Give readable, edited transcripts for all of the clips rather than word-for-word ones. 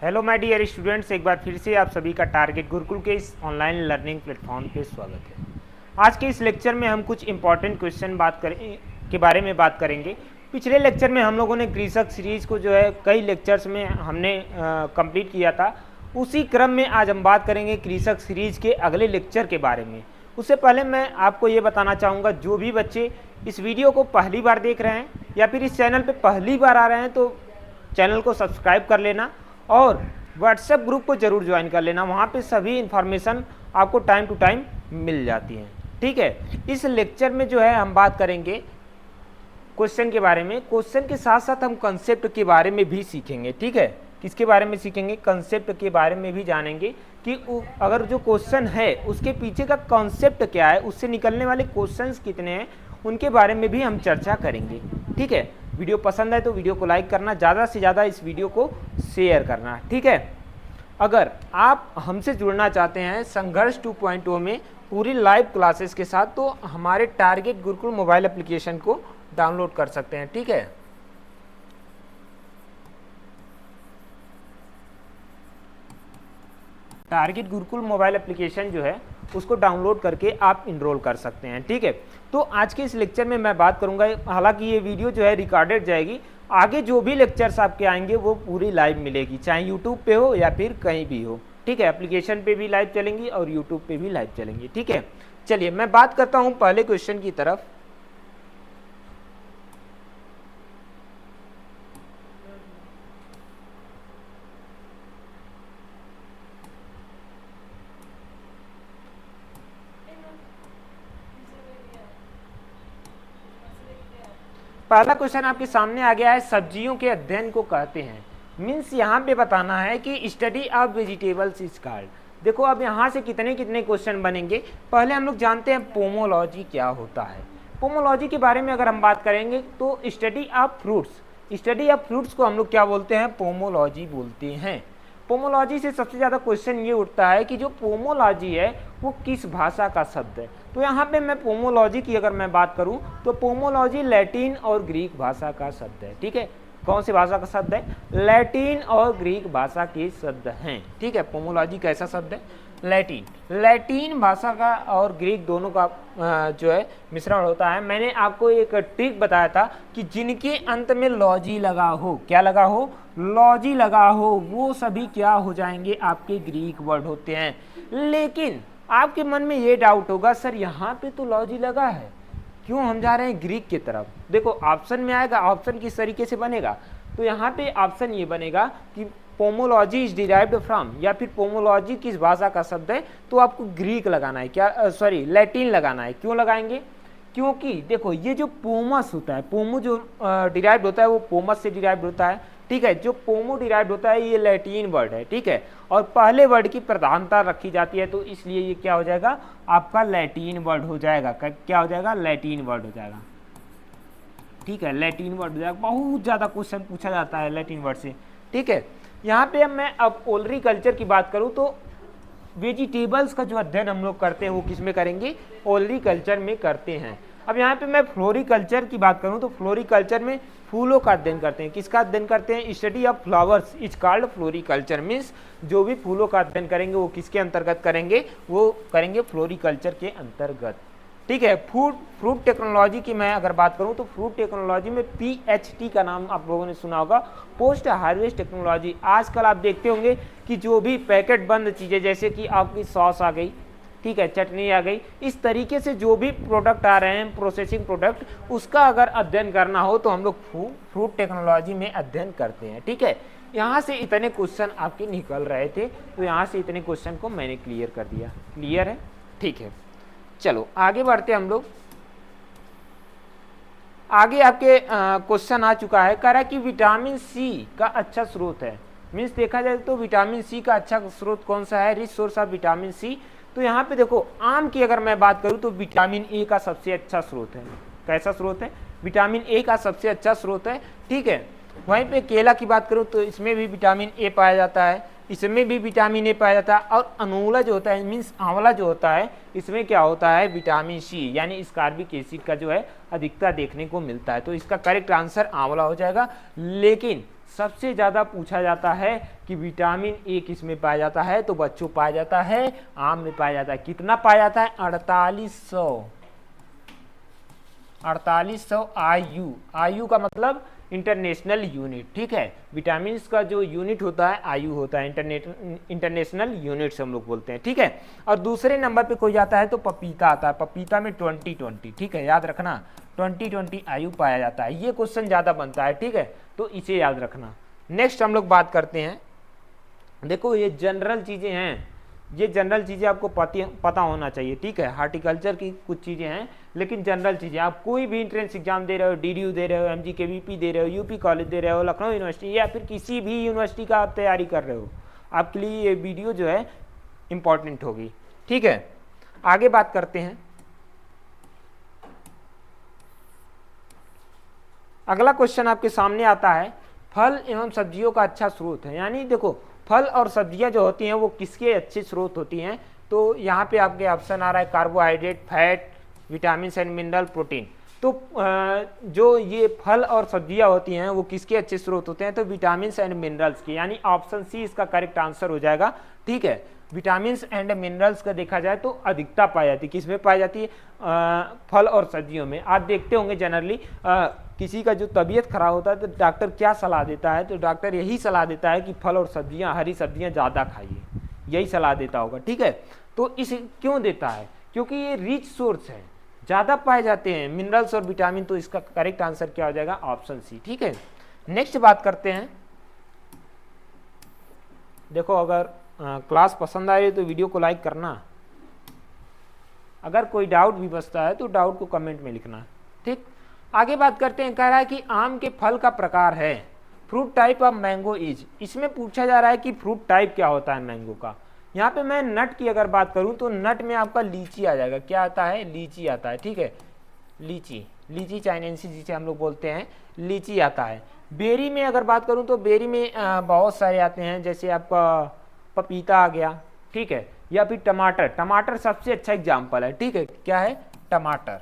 Hello my dear students, एक बार फिर से आप सभी का टारगेट गुरुकुल के इस ऑनलाइन लर्निंग प्लेटफॉर्म पे स्वागत है। आज के इस लेक्चर में हम कुछ इंपॉर्टेंट क्वेश्चन के बारे में बात करेंगे। पिछले लेक्चर में हम लोगों ने कृषक सीरीज को जो है कई लेक्चर्स में हमने कंप्लीट किया था। उसी क्रम में आज हम बात करेंगे कृषक सीरीज के अगले लेक्चर के बारे में। उससे पहले मैं आपको ये बताना चाहूँगा, जो भी बच्चे इस वीडियो को पहली बार देख रहे हैं या फिर इस चैनल पर पहली बार आ रहे हैं तो चैनल को सब्सक्राइब कर लेना और व्हाट्सएप ग्रुप को जरूर ज्वाइन कर लेना। वहाँ पे सभी इन्फॉर्मेशन आपको टाइम टू टाइम मिल जाती हैं। ठीक है, इस लेक्चर में जो है हम बात करेंगे क्वेश्चन के बारे में। क्वेश्चन के साथ साथ हम कंसेप्ट के बारे में भी सीखेंगे। ठीक है, किसके बारे में सीखेंगे? कंसेप्ट के बारे में भी जानेंगे कि अगर जो क्वेश्चन है उसके पीछे का कॉन्सेप्ट क्या है, उससे निकलने वाले क्वेश्चंस कितने हैं, उनके बारे में भी हम चर्चा करेंगे। ठीक है, वीडियो पसंद है तो वीडियो को लाइक करना, ज़्यादा से ज़्यादा इस वीडियो को शेयर करना। ठीक है, अगर आप हमसे जुड़ना चाहते हैं संघर्ष 2.0 में पूरी लाइव क्लासेस के साथ, तो हमारे टारगेट गुरुकुल मोबाइल एप्लीकेशन को डाउनलोड कर सकते हैं। ठीक है, टारगेट गुरुकुल मोबाइल एप्लीकेशन जो है उसको डाउनलोड करके आप इनरोल कर सकते हैं। ठीक है, तो आज के इस लेक्चर में मैं बात करूंगा, हालांकि ये वीडियो जो है रिकॉर्डेड जाएगी, आगे जो भी लेक्चर्स आपके आएंगे वो पूरी लाइव मिलेगी, चाहे यूट्यूब पे हो या फिर कहीं भी हो। ठीक है, एप्लीकेशन पे भी लाइव चलेंगी और यूट्यूब पे भी लाइव चलेंगी। ठीक है, चलिए मैं बात करता हूँ पहले क्वेश्चन की तरफ। पहला क्वेश्चन आपके सामने आ गया है, सब्जियों के अध्ययन को कहते हैं। मीन्स यहाँ पे बताना है कि study of vegetables is called. देखो अब यहाँ से कितने कितने क्वेश्चन बनेंगे। पहले हम लोग जानते हैं पोमोलॉजी क्या होता है। पोमोलॉजी के बारे में अगर हम बात करेंगे तो study of fruits, study of fruits को हम लोग क्या बोलते हैं? पोमोलॉजी बोलते हैं। पोमोलॉजी से सबसे ज़्यादा क्वेश्चन ये उठता है कि जो पोमोलॉजी है वो किस भाषा का शब्द है। तो यहाँ पे मैं पोमोलॉजी की अगर मैं बात करूँ तो पोमोलॉजी लैटिन और ग्रीक भाषा का शब्द है। ठीक है, कौन सी भाषा का शब्द है? लैटिन और ग्रीक भाषा के शब्द हैं। ठीक है, पोमोलॉजी कैसा शब्द है? लैटिन, लैटिन भाषा का और ग्रीक दोनों का जो है मिश्रण होता है। मैंने आपको एक ट्रिक बताया था कि जिनके अंत में लॉजी लगा हो, क्या लगा हो? लॉजी लगा हो, वो सभी क्या हो जाएंगे? आपके ग्रीक वर्ड होते हैं। लेकिन आपके मन में ये डाउट होगा, सर यहाँ पे तो लॉजी लगा है, क्यों हम जा रहे हैं ग्रीक की तरफ? देखो ऑप्शन में आएगा, ऑप्शन किस तरीके से बनेगा, तो यहाँ पे ऑप्शन ये बनेगा कि पोमोलॉजी इज डिराइव्ड फ्रॉम, या फिर पोमोलॉजी किस भाषा का शब्द है, तो आपको ग्रीक लगाना है, क्या सॉरी लैटिन लगाना है। क्यों लगाएंगे? क्योंकि देखो ये जो पोमस होता है, पोमो जो डिराइव्ड होता है वो पोमस से डिराइव्ड होता है। ठीक है, जो पोमो डिराइव्ड होता है ये लैटिन वर्ड है। ठीक है, और पहले वर्ड की प्रधानता रखी जाती है, तो इसलिए ये क्या हो जाएगा? आपका लैटिन वर्ड हो जाएगा। क्या हो जाएगा? लैटिन वर्ड हो जाएगा। ठीक है, लैटिन वर्ड हो जाएगा। बहुत ज़्यादा क्वेश्चन पूछा जाता है लैटिन वर्ड से। ठीक है, यहाँ पे मैं अब ओलरीकल्चर की बात करूँ तो वेजिटेबल्स का जो अध्ययन हम लोग करते हैं वो किस में करेंगे? ओलरीकल्चर में करते हैं। अब यहाँ पे मैं फ्लोरिकल्चर की बात करूँ तो फ्लोरिकल्चर में फूलों का अध्ययन करते हैं। किसका अध्ययन करते हैं? Study of flowers is called floriculture. Means जो भी फूलों का अध्ययन करेंगे वो किसके अंतर्गत करेंगे? वो करेंगे फ्लोरिकल्चर के अंतर्गत। ठीक है, फ्रूट टेक्नोलॉजी की मैं अगर बात करूं तो फ्रूट टेक्नोलॉजी में PHT का नाम आप लोगों ने सुना होगा, पोस्ट हार्वेस्ट टेक्नोलॉजी। आजकल आप देखते होंगे कि जो भी पैकेट बंद चीज़ें, जैसे कि आपकी सॉस आ गई, ठीक है, चटनी आ गई, इस तरीके से जो भी प्रोडक्ट आ रहे हैं प्रोसेसिंग प्रोडक्ट, उसका अगर अध्ययन करना हो तो हम लोग फ्रूट टेक्नोलॉजी में अध्ययन करते हैं। ठीक है, यहाँ से इतने क्वेश्चन आपके निकल रहे थे, तो यहाँ से इतने क्वेश्चन को मैंने क्लियर कर दिया। क्लियर है? ठीक है, चलो आगे बढ़ते हम लोग। आगे आपके क्वेश्चन आ चुका है, कह रहा है कि विटामिन सी का अच्छा स्रोत है। मीन्स देखा जाए तो विटामिन सी का अच्छा स्रोत कौन सा है? Rich source of vitamin C. तो यहाँ पे देखो आम की अगर मैं बात करूँ तो विटामिन ए का सबसे अच्छा स्रोत है। कैसा स्रोत है? विटामिन ए का सबसे अच्छा स्रोत है। ठीक है, वहीं पे केला की बात करूँ तो इसमें भी विटामिन ए पाया जाता है, इसमें भी विटामिन ए पाया जाता है। और अनोला जो होता है, मीन्स आंवला जो होता है, इसमें क्या होता है? विटामिन सी, यानी स्कार्बिक एसिड का जो है अधिकता देखने को मिलता है। तो इसका करेक्ट आंसर आंवला हो जाएगा। लेकिन सबसे ज़्यादा पूछा जाता है कि विटामिन ए किस में पाया जाता है, तो बच्चों पाया जाता है आम में पाया जाता है। कितना पाया जाता है? 4800 आयु। आयु का मतलब इंटरनेशनल यूनिट, ठीक है। विटामिन का जो यूनिट होता है आयु होता है, इंटरनेशनल यूनिट से हम लोग बोलते हैं, ठीक है। और दूसरे नंबर पे कोई जाता है तो पपीता आता है, पपीता में 2020, ठीक है, याद रखना 2020 आयु पाया जाता है। ये क्वेश्चन ज़्यादा बनता है, ठीक है, तो इसे याद रखना। नेक्स्ट हम लोग बात करते हैं, देखो ये जनरल चीज़ें हैं, ये जनरल चीज़ें आपको पता होना चाहिए, ठीक है। हार्टिकल्चर की कुछ चीज़ें हैं, लेकिन जनरल चीज़ें, आप कोई भी एंट्रेंस एग्जाम दे रहे हो, डीडीयू दे रहे हो, एमजीकेवीपी दे रहे हो, यूपी कॉलेज दे रहे हो, लखनऊ यूनिवर्सिटी या फिर किसी भी यूनिवर्सिटी का आप तैयारी कर रहे हो, आपके लिए ये वीडियो जो है इम्पॉर्टेंट होगी, ठीक है। आगे बात करते हैं, अगला क्वेश्चन आपके सामने आता है, फल एवं सब्जियों का अच्छा स्रोत है। यानी देखो फल और सब्जियां जो होती हैं वो किसके अच्छे स्रोत होती हैं, तो यहाँ पे आपके ऑप्शन आ रहा है carbohydrate, fat, vitamin and mineral, protein. तो जो ये फल और सब्जियां होती हैं वो किसके अच्छे स्रोत होते हैं, तो विटामिन एंड मिनरल्स के, यानी ऑप्शन सी इसका करेक्ट आंसर हो जाएगा, ठीक है। विटामिन एंड मिनरल्स का देखा जाए तो अधिकता पाई जाती है, किसमें पाई जाती है, फल और सब्जियों में। आप देखते होंगे जनरली किसी का जो तबीयत खराब होता है तो डॉक्टर क्या सलाह देता है, तो डॉक्टर यही सलाह देता है कि फल और सब्जियां, हरी सब्जियां ज़्यादा खाइए, यही सलाह देता होगा, ठीक है। तो इस क्यों देता है, क्योंकि ये रिच सोर्स है, ज़्यादा पाए जाते हैं मिनरल्स और विटामिन, तो इसका करेक्ट आंसर क्या हो जाएगा, ऑप्शन सी, ठीक है। नेक्स्ट बात करते हैं, देखो अगर क्लास पसंद आए तो वीडियो को लाइक करना, अगर कोई डाउट भी बचता है तो डाउट को कमेंट में लिखना, ठीक। आगे बात करते हैं, कह रहा है कि आम के फल का प्रकार है, fruit type of mango is. इसमें पूछा जा रहा है कि फ्रूट टाइप क्या होता है मैंगो का। यहाँ पे मैं नट की अगर बात करूँ तो नट में आपका लीची आ जाएगा, क्या आता है, लीची आता है, ठीक है, लीची, लीची चाइनेंसी जिसे हम लोग बोलते हैं, लीची आता है। बेरी में अगर बात करूँ तो बेरी में बहुत सारे आते हैं, जैसे आपका पपीता आ गया, ठीक है, या फिर टमाटर, टमाटर सबसे अच्छा एग्जाम्पल है, ठीक है, क्या है, टमाटर,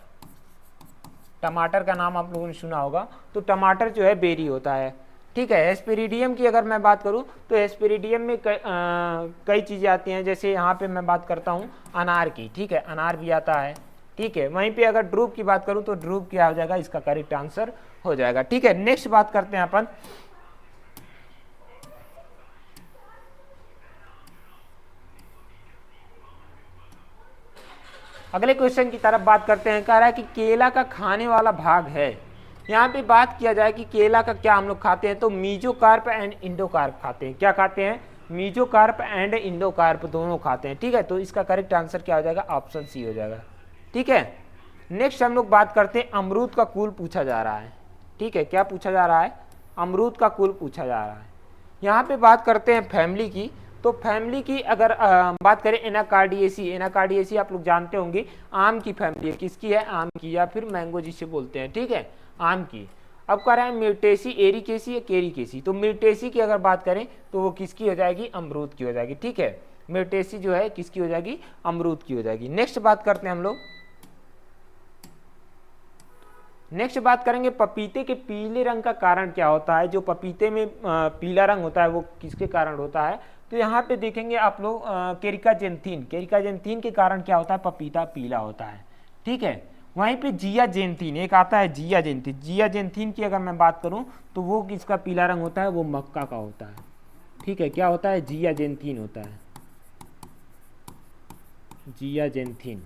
टमाटर का नाम आप लोगों ने सुना होगा, तो टमाटर जो है बेरी होता है, ठीक है। एस्पेरिडियम की अगर मैं बात करूं तो एस्पेरिडियम में कई चीज़ें आती हैं, जैसे यहाँ पे मैं बात करता हूँ अनार की, ठीक है, अनार भी आता है, ठीक है। वहीं पे अगर ड्रूप की बात करूँ तो ड्रूप क्या हो जाएगा, इसका करेक्ट आंसर हो जाएगा, ठीक है। नेक्स्ट बात करते हैं अपन, अगले क्वेश्चन की तरफ बात करते हैं। कह रहा है कि केला का खाने वाला भाग है। यहाँ पे बात किया जाए कि केला का क्या हम लोग खाते हैं, तो मीजोकार्प एंड इंडोकार्प खाते हैं। क्या खाते हैं, मीजोकार्प एंड इंडोकार्प दोनों खाते हैं, ठीक है। तो इसका करेक्ट आंसर क्या हो जाएगा, ऑप्शन सी हो जाएगा, ठीक है। नेक्स्ट हम लोग बात करते हैं, अमरूद का कुल पूछा जा रहा है, ठीक है, क्या पूछा जा रहा है, अमरूद का कुल पूछा जा रहा है। यहाँ पे बात करते हैं फैमिली की, तो फैमिली की अगर बात करें एनाकार्डियेसी, एनाकार्डियेसी आप लोग जानते होंगे, आम की फैमिली है, किसकी है, आम की, या फिर मैंगो जिसे बोलते हैं, ठीक है, आम की। अब कह रहे हैं म्यूटेसी, एरिकेसी या केरिकेसी, तो म्यूटेसी की अगर बात करें तो वो किसकी हो जाएगी, अमरूद की हो जाएगी, ठीक है। म्यूटेसी जो है किसकी हो जाएगी, अमरूद की हो जाएगी। नेक्स्ट बात करते हैं हम लोग, नेक्स्ट बात करेंगे पपीते के पीले रंग का कारण क्या होता है। जो पपीते में पीला रंग होता है वो किसके कारण होता है, तो यहाँ पे देखेंगे आप लोग केरिकाजेंथीन, केरिकाजेंथीन के कारण क्या होता है, पपीता पीला होता है, ठीक है। वहीं पे जियाजेंथीन एक आता है, जियाजेंथीन, जियाजेंथीन की अगर मैं बात करूँ तो वो किसका पीला रंग होता है, वो मक्का का होता है, ठीक है, क्या होता है, जियाजेंथीन होता है, जियाजेंथीन,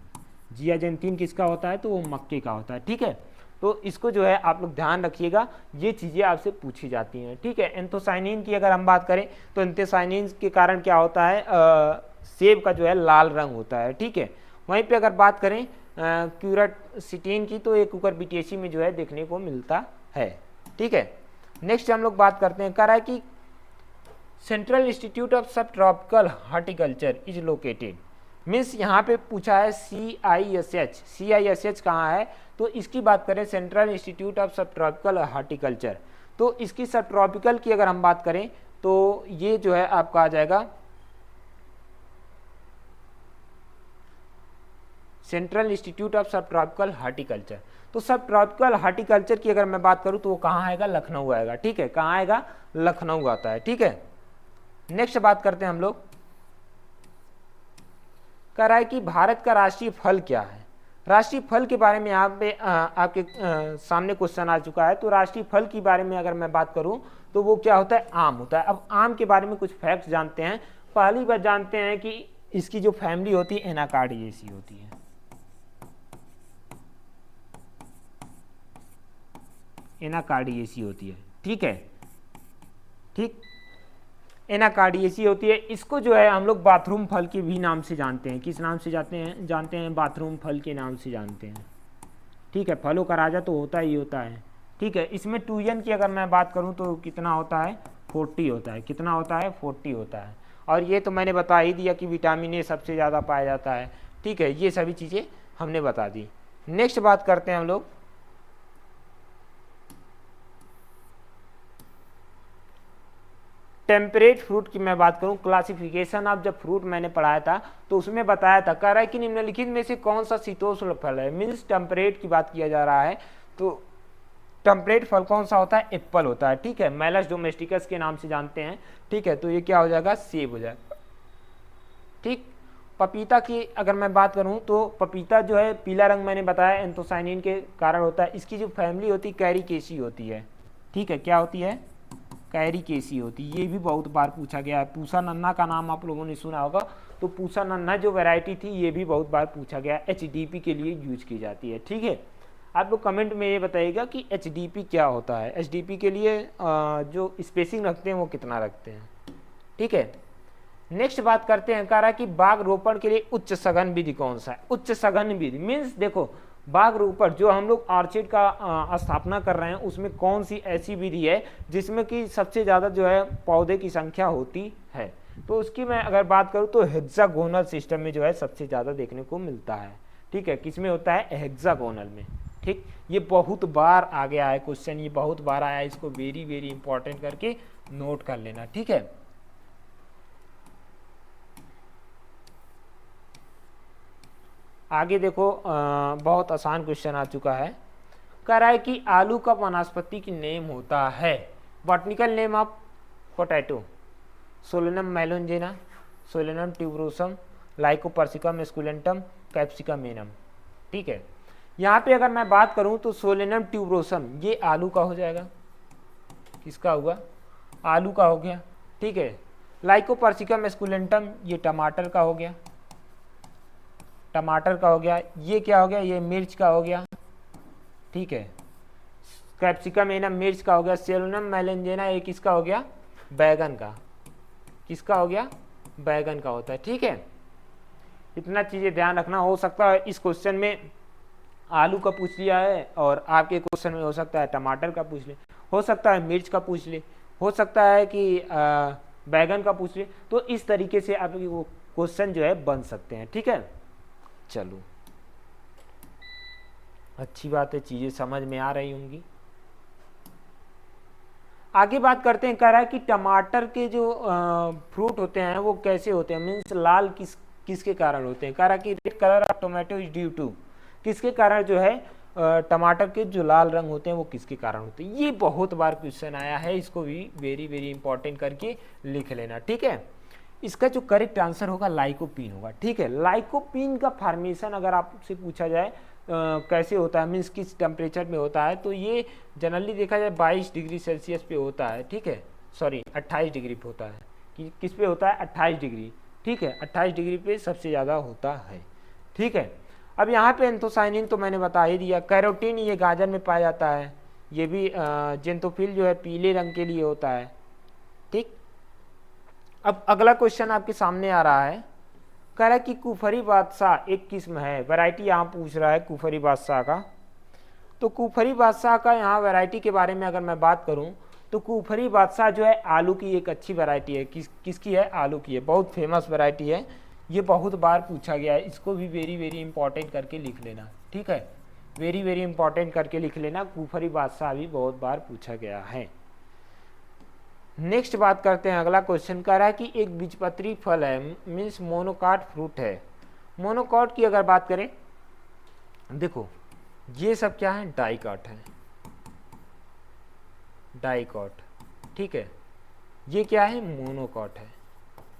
जियाजेंथीन किसका होता है, तो वो मक्के का होता है, ठीक है। तो इसको जो है आप लोग ध्यान रखिएगा, ये चीज़ें आपसे पूछी जाती हैं, ठीक है। एंथोसाइनिन की अगर हम बात करें तो एंथोसाइनिन के कारण क्या होता है, सेब का जो है लाल रंग होता है, ठीक है। वहीं पे अगर बात करें क्यूरासिटीन की, तो एक कुकुरबिटेसी में जो है देखने को मिलता है, ठीक है। नेक्स्ट हम लोग बात करते हैं, कह रहा है कि सेंट्रल इंस्टीट्यूट ऑफ सब tropical horticulture is located, means यहाँ पे पूछा है CISH, CISH कहाँ है, तो इसकी बात करें सेंट्रल इंस्टीट्यूट ऑफ सब ट्रॉपिकल हार्टिकल्चर, तो इसकी सब ट्रॉपिकल की अगर हम बात करें तो ये जो है आपका आ जाएगा सेंट्रल इंस्टीट्यूट ऑफ सब ट्रॉपिकल हार्टिकल्चर। तो सब ट्रॉपिकल हार्टिकल्चर की अगर मैं बात करूं तो वो कहाँ आएगा, लखनऊ आएगा। ठीक है, कहाँ आएगा, लखनऊ आता है। ठीक है, नेक्स्ट बात करते हैं हम लोग। कह रहा है कि भारत का राष्ट्रीय फल क्या है। राष्ट्रीय फल के बारे में आपके सामने क्वेश्चन आ चुका है। तो राष्ट्रीय फल के बारे में अगर मैं बात करूं तो वो क्या होता है, आम होता है। अब आम के बारे में कुछ फैक्ट्स जानते हैं। पहली बात जानते हैं कि इसकी जो फैमिली होती है एनाकार्डियेसी होती है। एनाकार्डियेसी होती है। ठीक है, ठीक, एनाकार्डियेसी होती है। इसको जो है हम लोग बाथरूम फल के भी नाम से जानते हैं। किस नाम से जानते हैं, बाथरूम फल के नाम से जानते हैं। ठीक है, फलों का राजा तो होता ही होता है। ठीक है, इसमें टूयन की अगर मैं बात करूं तो कितना होता है, 40 होता है। कितना होता है, 40 होता है। और ये तो मैंने बता ही दिया कि विटामिन ए सबसे ज़्यादा पाया जाता है। ठीक है, ये सभी चीज़ें हमने बता दी। नेक्स्ट बात करते हैं हम लोग, टेम्परेट फ्रूट की मैं बात करूं, क्लासिफिकेशन ऑफ जब फ्रूट मैंने पढ़ाया था तो उसमें बताया था, कह रहा है कि निम्नलिखित में से कौन सा शीतोष्ण फल है। मीन्स टेम्परेट की बात किया जा रहा है। तो टेम्परेट फल कौन सा होता है, एप्पल होता है। ठीक है, मेलस डोमेस्टिकस के नाम से जानते हैं। ठीक है, तो ये क्या हो जाएगा, सेब हो जाएगा। ठीक, पपीता की अगर मैं बात करूं तो पपीता जो है पीला रंग मैंने बताया एंथोसाइनिन के कारण होता है। इसकी जो फैमिली होती है कैरिकेसी होती है। ठीक है, क्या होती है, कैरिकेसी होती है। ये भी बहुत बार पूछा गया है। पूसा नन्ना का नाम आप लोगों ने सुना होगा। तो पूसा नन्ना जो वैरायटी थी ये भी बहुत बार पूछा गया, एचडीपी के लिए यूज की जाती है। ठीक है, आप लोग कमेंट में ये बताइएगा कि एचडीपी क्या होता है। एचडीपी के लिए जो स्पेसिंग रखते हैं वो कितना रखते हैं। ठीक है, नेक्स्ट बात करते हैं, कह रहा है कि बाग रोपण के लिए उच्च सघन विधि कौन सा है। उच्च सघन विधि मीन्स देखो, बाग रोपण जो हम लोग ऑर्चिड का स्थापना कर रहे हैं उसमें कौन सी ऐसी विधि है जिसमें कि सबसे ज़्यादा जो है पौधे की संख्या होती है। तो उसकी मैं अगर बात करूँ तो हेक्सागोनल सिस्टम में जो है सबसे ज़्यादा देखने को मिलता है। ठीक है, किसमें होता है, हेक्सागोनल में। ठीक, ये बहुत बार आ गया है क्वेश्चन, ये बहुत बार आया है। इसको वेरी वेरी इंपॉर्टेंट करके नोट कर लेना। ठीक है, आगे देखो, बहुत आसान क्वेश्चन आ चुका है। कह रहा है कि आलू का वनस्पति की नेम होता है, botanical name of potato, solanum melongena, solanum tuberosum, lycopersicum esculentum, capsicum annuum. ठीक है, यहाँ पे अगर मैं बात करूँ तो सोलेनम ट्यूबरोसम ये आलू का हो जाएगा। किसका हुआ, आलू का हो गया। ठीक है, लाइकोपर्सिकम एस्कुलेंटम ये टमाटर का हो गया, टमाटर का हो गया। ये क्या हो गया, ये मिर्च का हो गया। ठीक है, कैप्सिकम एनम मिर्च का हो गया। सेलोनम मेलेंजेना ये किसका हो गया, बैगन का। किसका हो गया, बैगन का होता है। ठीक है, इतना चीज़ें ध्यान रखना। हो सकता है इस क्वेश्चन में आलू का पूछ लिया है और आपके क्वेश्चन में हो सकता है टमाटर का पूछ ले, हो सकता है मिर्च का पूछ ले, हो सकता है कि बैगन का पूछ ले। तो इस तरीके से आपके वो क्वेश्चन जो है बन सकते हैं। ठीक है, चलो अच्छी बात है, चीज़ें समझ में आ रही होंगी। आगे बात करते हैं, कह रहा है कि टमाटर के जो फ्रूट होते हैं वो कैसे होते हैं, मीन्स लाल किसके कारण होते हैं। कह रहा है कि red colour of tomato is due to, किसके कारण जो है टमाटर के जो लाल रंग होते हैं वो किसके कारण होते हैं। ये बहुत बार क्वेश्चन आया है, इसको भी वेरी वेरी इंपॉर्टेंट करके लिख लेना। ठीक है, इसका जो करेक्ट आंसर होगा लाइकोपीन होगा। ठीक है, लाइकोपीन का फॉर्मेशन अगर आपसे पूछा जाए कैसे होता है, मीन्स किस टेम्परेचर में होता है, तो ये जनरली देखा जाए 22 डिग्री सेल्सियस पे होता है। ठीक है, सॉरी 28 डिग्री पे होता है। किस पे होता है, 28 डिग्री। ठीक है, 28 डिग्री पे सबसे ज़्यादा होता है। ठीक है, अब यहाँ पे एंथोसाइनिन तो मैंने बता ही दिया। कैरोटीन ये गाजर में पाया जाता है। ये भी जेंथोफिल जो है पीले रंग के लिए होता है। ठीक, अब अगला क्वेश्चन आपके सामने आ रहा है, कह रहा है कि कुफरी बादशाह एक किस्म है, वैरायटी यहाँ पूछ रहा है कुफरी बादशाह का। तो कुफरी बादशाह का यहाँ वैरायटी के बारे में अगर मैं बात करूँ तो कुफरी बादशाह जो है आलू की एक अच्छी वैरायटी है। किसकी है, आलू की है, बहुत फेमस वैरायटी है। ये बहुत बार पूछा गया है, इसको भी वेरी वेरी इंपॉर्टेंट करके लिख लेना। ठीक है, वेरी वेरी इंपॉर्टेंट करके लिख लेना, कुफरी बादशाह भी बहुत बार पूछा गया है। नेक्स्ट बात करते हैं, अगला क्वेश्चन कह रहा है कि एक बीजपत्री फल है, मीन्स मोनोकॉट फ्रूट है। मोनोकॉट की अगर बात करें, देखो ये सब क्या है, डाइकॉट है, डाइकॉट। ठीक है, ये क्या है, मोनोकॉट है।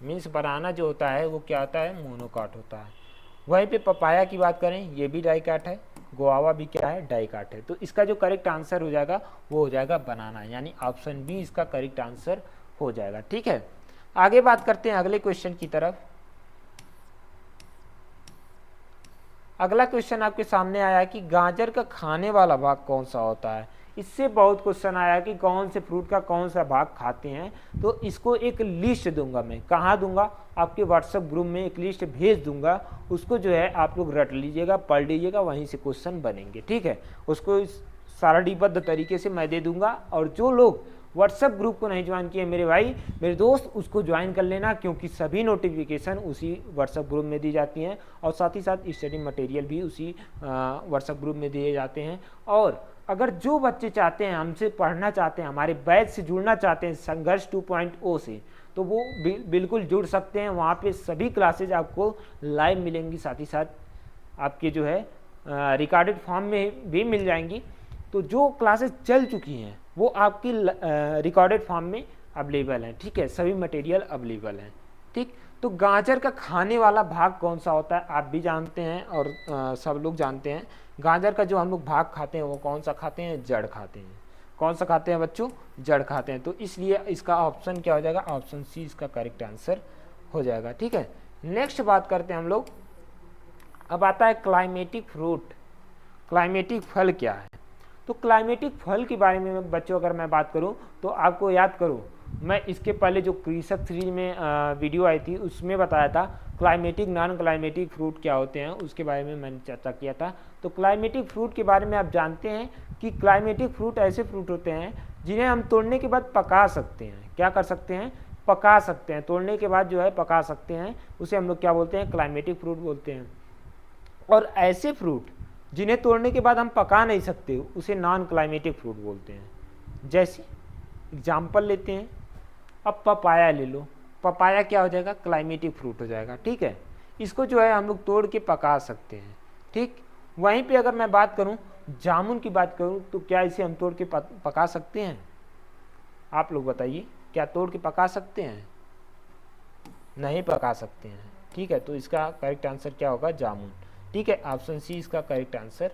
मीन्स बनाना जो होता है वो क्या होता है, मोनोकॉट होता है। वहीं पे पपाया की बात करें, ये भी डाइकाट है, गुआवा भी क्या है, डाइकाट है। तो इसका जो करेक्ट आंसर हो जाएगा वो हो जाएगा बनाना, यानी ऑप्शन बी इसका करेक्ट आंसर हो जाएगा। ठीक है, आगे बात करते हैं अगले क्वेश्चन की तरफ। अगला क्वेश्चन आपके सामने आया कि गाजर का खाने वाला भाग कौन सा होता है। इससे बहुत क्वेश्चन आया कि कौन से फ्रूट का कौन सा भाग खाते हैं। तो इसको एक लिस्ट दूंगा मैं, कहाँ दूंगा, आपके व्हाट्सएप ग्रुप में एक लिस्ट भेज दूंगा। उसको जो है आप लोग रट लीजिएगा, पढ़ लीजिएगा, वहीं से क्वेश्चन बनेंगे। ठीक है, उसको सारा डिबद्ध तरीके से मैं दे दूंगा। और जो लोग व्हाट्सएप ग्रुप को नहीं ज्वाइन किए मेरे भाई मेरे दोस्त, उसको ज्वाइन कर लेना, क्योंकि सभी नोटिफिकेशन उसी व्हाट्सएप ग्रुप में दी जाती हैं और साथ ही साथ स्टडी मटेरियल भी उसी व्हाट्सएप ग्रुप में दिए जाते हैं। और अगर जो बच्चे चाहते हैं, हमसे पढ़ना चाहते हैं, हमारे बैच से जुड़ना चाहते हैं संघर्ष 2.0 से, तो वो बिल्कुल जुड़ सकते हैं। वहाँ पे सभी क्लासेज आपको लाइव मिलेंगी, साथ ही साथ आपके जो है रिकॉर्डेड फॉर्म में भी मिल जाएंगी। तो जो क्लासेस चल चुकी हैं वो आपकी रिकॉर्डेड फॉर्म में अवेलेबल हैं। ठीक है, सभी मटेरियल अवेलेबल हैं। ठीक, तो गाजर का खाने वाला भाग कौन सा होता है, आप भी जानते हैं और सब लोग जानते हैं। गाजर का जो हम लोग भाग खाते हैं वो कौन सा खाते हैं, जड़ खाते हैं। कौन सा खाते हैं बच्चों, जड़ खाते हैं। तो इसलिए इसका ऑप्शन क्या हो जाएगा, ऑप्शन सी इसका करेक्ट आंसर हो जाएगा। ठीक है, नेक्स्ट बात करते हैं हम लोग। अब आता है क्लाइमेटिक फ्रूट। क्लाइमेटिक फल क्या है। तो क्लाइमेटिक फल के बारे में बच्चों अगर मैं बात करूं तो आपको याद करो, मैं इसके पहले जो कृषक सीरीज में वीडियो आई थी उसमें बताया था क्लाइमेटिक नॉन क्लाइमेटिक फ्रूट क्या होते हैं, उसके बारे में मैंने चर्चा किया था। तो क्लाइमेटिक फ्रूट के बारे में आप जानते हैं कि क्लाइमेटिक फ्रूट ऐसे फ्रूट होते हैं जिन्हें हम तोड़ने के बाद पका सकते हैं। क्या कर सकते हैं, पका सकते हैं, तोड़ने के बाद जो है पका सकते हैं, उसे हम लोग क्या बोलते हैं, क्लाइमेटिक फ्रूट बोलते हैं। और ऐसे फ्रूट जिन्हें तोड़ने के बाद हम पका नहीं सकते उसे नॉन क्लाइमेटिक फ्रूट बोलते हैं। जैसे एग्जाम्पल लेते हैं, अब पपाया ले लो, पपाया क्या हो जाएगा, क्लाइमेटिक फ्रूट हो जाएगा। ठीक है, इसको जो है हम लोग तोड़ के पका सकते हैं। ठीक, वहीं पे अगर मैं बात करूं, जामुन की बात करूं, तो क्या इसे हम तोड़ के पका सकते हैं, आप लोग बताइए, क्या तोड़ के पका सकते हैं, नहीं पका सकते हैं। ठीक है, तो इसका करेक्ट आंसर क्या होगा, जामुन। ठीक है, ऑप्शन सी इसका करेक्ट आंसर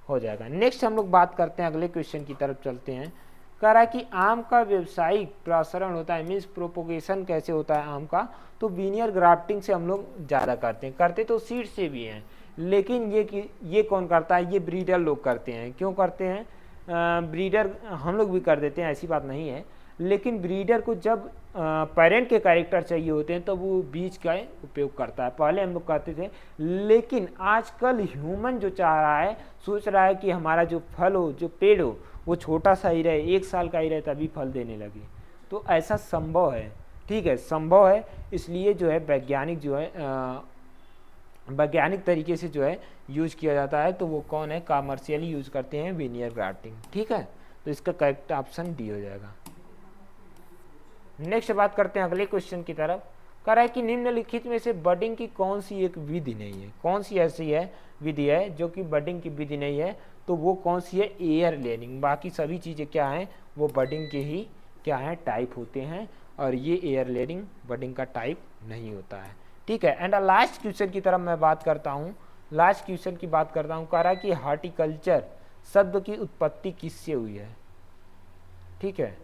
हो जाएगा। नेक्स्ट हम लोग बात करते हैं, अगले क्वेश्चन की तरफ चलते हैं। कह रहा है कि आम का व्यावसायिक प्रसरण होता है, मीन्स प्रोपोगेशन कैसे होता है आम का, तो वीनियर ग्राफ्टिंग से हम लोग ज़्यादा करते तो सीड से भी हैं, लेकिन ये कौन करता है, ये ब्रीडर लोग करते हैं। क्यों करते हैं, ब्रीडर हम लोग भी कर देते हैं, ऐसी बात नहीं है, लेकिन ब्रीडर को जब पेरेंट के कैरेक्टर चाहिए होते हैं तो वो बीज का उपयोग करता है। पहले हम लोग करते थे, लेकिन आजकल ह्यूमन जो चाह रहा है, सोच रहा है कि हमारा जो फल हो, जो पेड़ हो, वो छोटा सा ही रहे, 1 साल का ही रहे, तभी फल देने लगे। तो ऐसा संभव है। ठीक है, संभव है, इसलिए जो है वैज्ञानिक जो है वैज्ञानिक तरीके से जो है यूज़ किया जाता है। तो वो कौन है, कमर्शियली यूज़ करते हैं वीनियर ग्राफ्टिंग। ठीक है, तो इसका करेक्ट ऑप्शन डी हो जाएगा। नेक्स्ट बात करते हैं अगले क्वेश्चन की तरफ। कह रहा है कि निम्नलिखित में से बडिंग की कौन सी एक विधि नहीं है, कौन सी ऐसी है विधि है जो कि बडिंग की विधि नहीं है, तो वो कौन सी है, एयर लेनिंग। बाकी सभी चीज़ें क्या हैं, वो बडिंग के ही क्या है, टाइप होते हैं, और ये एयर लेनिंग बडिंग का टाइप नहीं होता है। ठीक है, एंड लास्ट क्वेश्चन की तरफ मैं बात करता हूँ। लास्ट क्वेश्चन की बात करता हूँ। कह रहा है कि हार्टिकल्चर शब्द की उत्पत्ति किससे हुई है। ठीक है,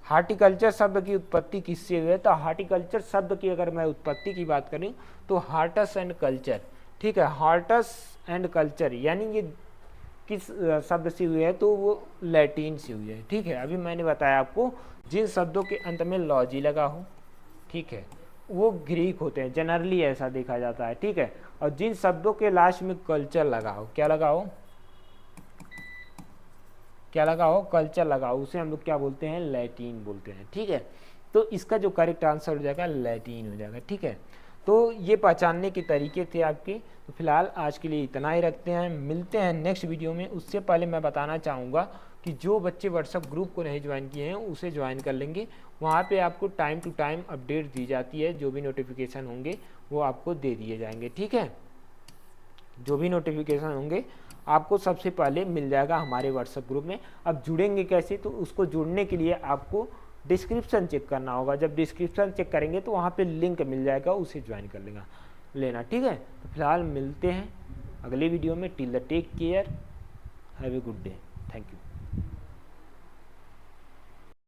हार्टिकल्चर शब्द की उत्पत्ति किससे हुई है, तो हार्टिकल्चर शब्द की अगर मैं उत्पत्ति की बात करूं तो हार्टस एंड कल्चर। ठीक है, हार्टस एंड कल्चर यानी ये किस शब्द से हुई है, तो वो लैटिन से हुई है। ठीक है, अभी मैंने बताया आपको, जिन शब्दों के अंत में लॉजी लगा हो, ठीक है, वो ग्रीक होते हैं, जनरली ऐसा देखा जाता है। ठीक है, और जिन शब्दों के लास्ट में कल्चर लगा हो, क्या लगा हो, क्या लगा हो, कल्चर लगा हो, उसे हम लोग क्या बोलते हैं, लैटिन बोलते हैं। ठीक है, तो इसका जो करेक्ट आंसर हो जाएगा लैटिन हो जाएगा। ठीक है, तो ये पहचानने के तरीके थे आपके। तो फिलहाल आज के लिए इतना ही रखते हैं, मिलते हैं नेक्स्ट वीडियो में। उससे पहले मैं बताना चाहूँगा कि जो बच्चे व्हाट्सएप ग्रुप को नहीं ज्वाइन किए हैं उसे ज्वाइन कर लेंगे। वहाँ पे आपको टाइम टू टाइम अपडेट दी जाती है, जो भी नोटिफिकेशन होंगे वो आपको दे दिए जाएंगे। ठीक है, जो भी नोटिफिकेशन होंगे आपको सबसे पहले मिल जाएगा हमारे व्हाट्सएप ग्रुप में। अब जुड़ेंगे कैसे, तो उसको जुड़ने के लिए आपको डिस्क्रिप्शन चेक करना होगा। जब डिस्क्रिप्शन चेक करेंगे तो वहाँ पे लिंक मिल जाएगा, उसे ज्वाइन कर लेना, ठीक है। तो फिलहाल मिलते हैं अगले वीडियो में। Till the take care, have a good day, thank you.